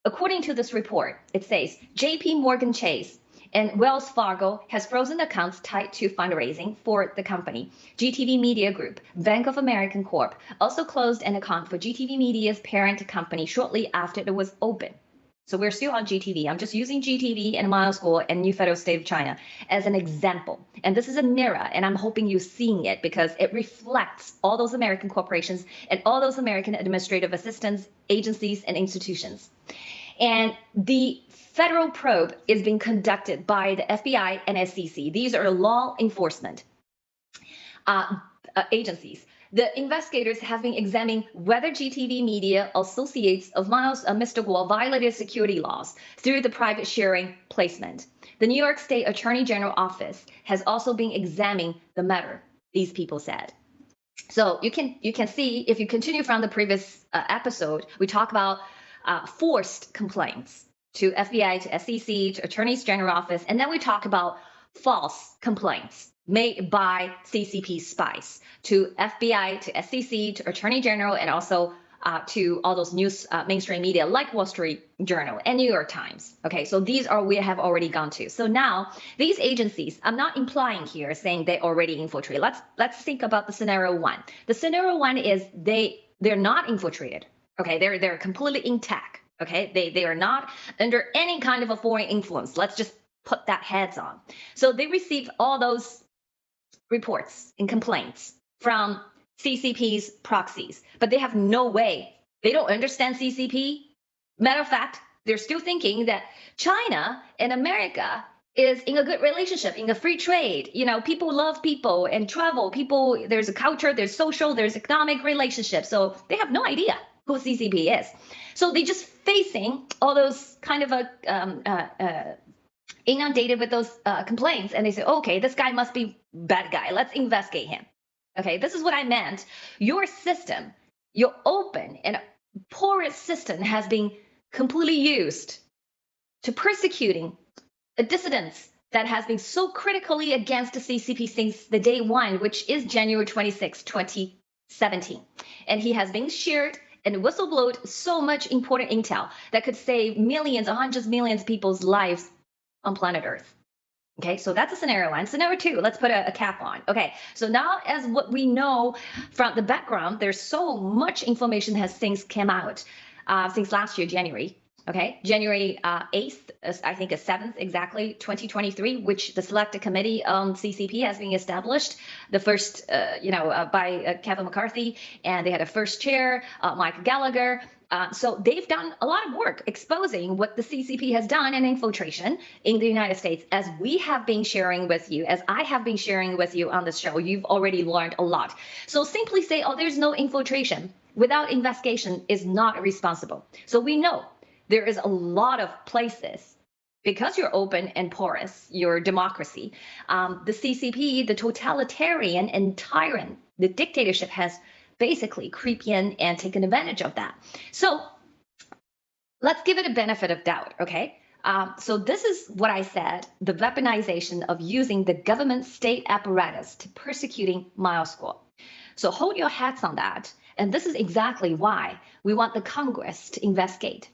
according to this report, it says JP Morgan Chase and Wells Fargo has frozen accounts tied to fundraising for the company. GTV Media Group, Bank of America Corp. Also closed an account for GTV Media's parent company shortly after it was open. So we're still on GTV. I'm just using GTV and MileSchool and New Federal State of China as an example. And this is a mirror, and I'm hoping you're seeing it because it reflects all those American corporations and all those American administrative assistance agencies and institutions. And the federal probe is being conducted by the FBI and SEC. These are law enforcement agencies. The investigators have been examining whether GTV Media associates of Mr. Guo violated security laws through the private sharing placement. The New York State Attorney General Office has also been examining the matter, these people said. So you can see, if you continue from the previous episode, we talk about forced complaints to FBI, to SEC, to Attorney General Office, and then we talk about false complaints made by CCP spies to FBI, to SEC, to Attorney General, and also to all those news mainstream media like Wall Street Journal and New York Times. Okay, so these are we have already gone to. So now these agencies, I'm not implying here saying they already infiltrated. Let's think about the scenario one. The scenario one is they're not infiltrated. Okay, they're completely intact. Okay, they are not under any kind of a foreign influence. Let's just put that heads on. So they received all those reports and complaints from CCP's proxies, but they have no way. They don't understand CCP. Matter of fact, they're still thinking that China and America is in a good relationship, in a free trade. You know, people love people and travel. People, there's a culture, there's social, there's economic relationship. So they have no idea who CCP is. So they just facing all those kind of inundated with those complaints, and they say, okay, this guy must be bad guy. Let's investigate him. Okay, this is what I meant. Your system, your open and porous system has been completely used to persecuting a dissidents that has been so critically against the CCP since the day one, which is January 26, 2017. And he has been shared and whistleblowed so much important intel that could save millions or hundreds of millions of people's lives on planet Earth. Okay, so that's a scenario one. Scenario two, let's put a cap on. Okay, so now as what we know from the background, there's so much information has since came out since last year, January. Okay, January 8th, I think is 7th exactly, 2023, which the Select Committee on CCP has been established. The first, by Kevin McCarthy, and they had a first chair, Mike Gallagher. So they've done a lot of work exposing what the CCP has done in infiltration in the United States. As we have been sharing with you, as I have been sharing with you on this show, you've already learned a lot. So simply say, oh, there's no infiltration without investigation is not responsible. So we know there is a lot of places, because you're open and porous, your democracy, the CCP, the totalitarian and tyrant, the dictatorship has basically creep in and taken advantage of that. So let's give it a benefit of doubt, okay? So this is what I said, the weaponization of using the government state apparatus to persecuting MileSchool. So hold your hats on that. And this is exactly why we want the Congress to investigate